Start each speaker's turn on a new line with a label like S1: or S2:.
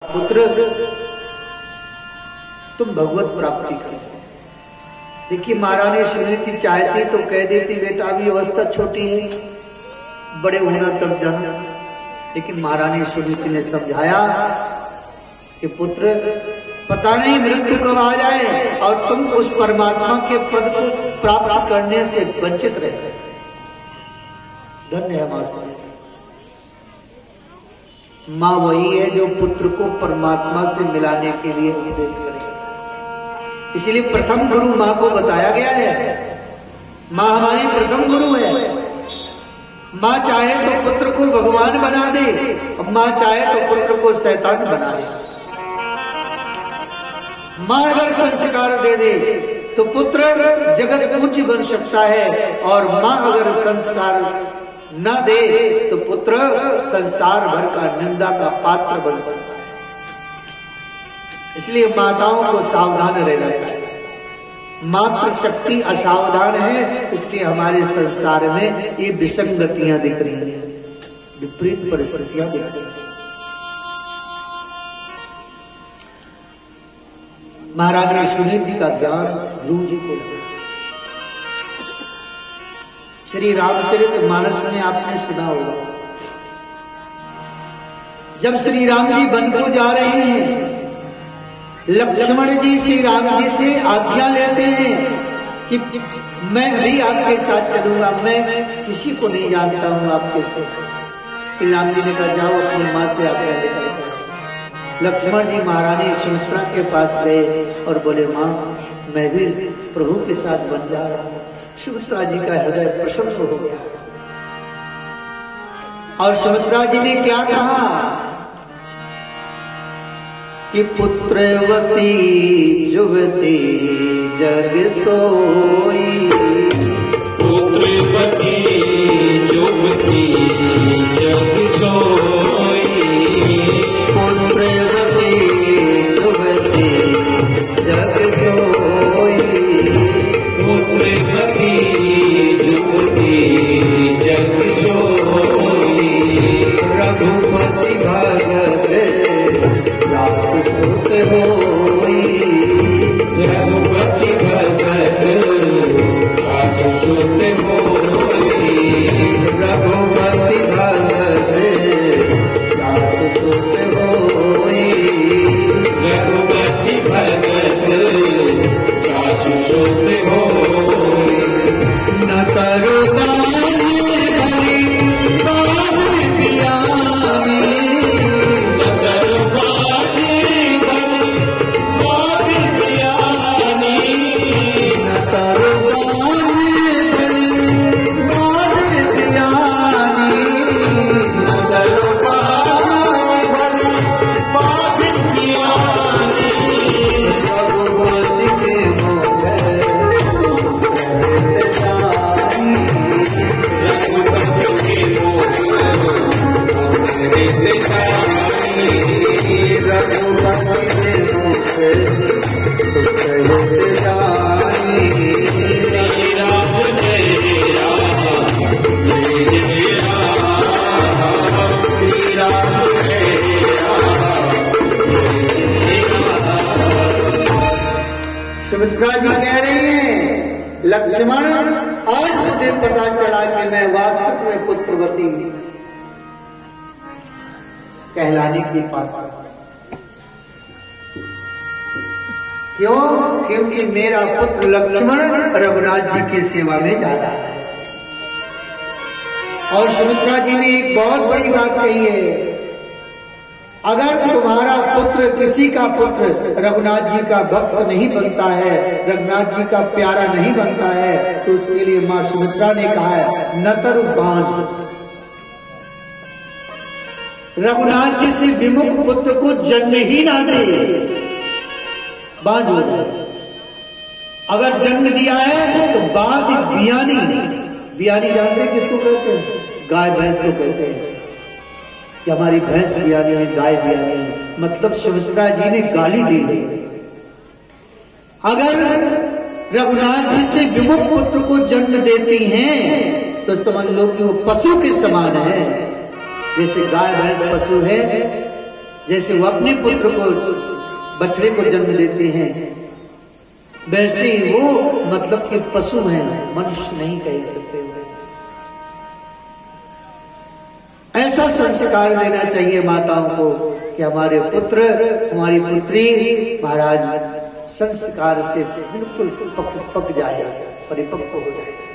S1: पुत्र तुम भगवत प्राप्ति करो। देखिए महारानी सुनीति चाहती तो कह देती बेटा अभी अवस्था छोटी है, बड़े होना तब जाना, लेकिन महारानी सुनीति ने समझाया कि पुत्र पता नहीं मृत्यु कब आ जाए और तुम उस परमात्मा के पद को प्राप्त करने से वंचित रहे। धन्य है मां सुनीति। मां वही है जो पुत्र को परमात्मा से मिलाने के लिए उपदेश करेगी। इसलिए प्रथम गुरु मां को बताया गया है। मां हमारी प्रथम गुरु है। मां चाहे तो पुत्र को भगवान बना दे, मां चाहे तो पुत्र को शैतान बना दे। मां अगर संस्कार दे दे तो पुत्र जगत ऊंच बन सकता है, और मां अगर संस्कार न दे तो पुत्र संसार भर का निंदा का पात्र बन सकता है। इसलिए माताओं को सावधान रहना चाहिए। मातृ शक्ति असावधान है, इसलिए हमारे संसार में ये विसंगतियां दिख रही हैं, विपरीत परिस्थितियां दिख रही हैं। महारानी सुनीति का ज्ञान ध्रुव जी को लगा। श्री रामचरित मानस में आपने सुना होगा, जब श्री राम जी वन को जा रहे हैं, लक्ष्मण जी श्री राम जी से आज्ञा लेते हैं कि मैं भी आपके साथ चलूंगा, मैं किसी को नहीं जानता हूं आपके साथ। श्री राम जी ने कहा जाओ अपनी मां से आज्ञा लेकर। लक्ष्मण जी महारानी सुमित्रा के पास गए और बोले मां मैं भी प्रभु के साथ बन जा रहा हूं। सुमित्रा जी का हृदय प्रशंस हो गया, और सुमित्रा जी ने क्या कहा कि पुत्रवती युवती जग सोई,
S2: पुत्रवती युवती जग सोई,
S1: पुत्रवती युवती जग सोई,
S2: पुत्रवती युवती जग सोई,
S1: रघुपति भगत राजपूत होई,
S2: रघुपति भगत राजसूत होई,
S1: रघुपति भगत राजपूत होई,
S2: रघुपति भगत राजसूत होई,
S1: न तरो दानी भरी बाब पियामी, सुमित्रा जी कह रही हैं लक्ष्मण आज मुझे पता चला कि मैं वास्तव में पुत्रवती कहलाने की पात्र। क्यों? क्योंकि मेरा पुत्र लक्ष्मण रघुनाथ जी की सेवा में जा रहा है। और सुमित्रा जी ने एक बहुत बड़ी बात कही है, अगर तुम्हारा पुत्र किसी का पुत्र रघुनाथ जी का भक्त नहीं बनता है, रघुनाथ जी का प्यारा नहीं बनता है, तो उसके लिए मां सुमित्रा ने कहा है नतर बांझ, रघुनाथ जी से विमुख पुत्र को जन्म ही ना दे, बांझ हो जाए। अगर जन्म दिया है तो बाद बियानी, बियानी जानते हैं किसको कहते हैं? गाय भैंस को कहते हैं कि हमारी भैंस बियानी है, गाय बियानी है, मतलब सुमित्रा जी ने गाली दी है। अगर रघुनाथ जी से विमुख पुत्र को जन्म देती हैं तो समझ लो कि वो पशु के समान है। जैसे गाय भैंस पशु है, जैसे वो अपने पुत्र को बछड़े को जन्म देते हैं, वैसे ही वो मतलब कि पशु हैं, मनुष्य नहीं कह सकते हुए। ऐसा संस्कार देना चाहिए माताओं को कि हमारे पुत्र हमारी पुत्री महाराज संस्कार से बिल्कुल पक जाए, परिपक्व हो जाए।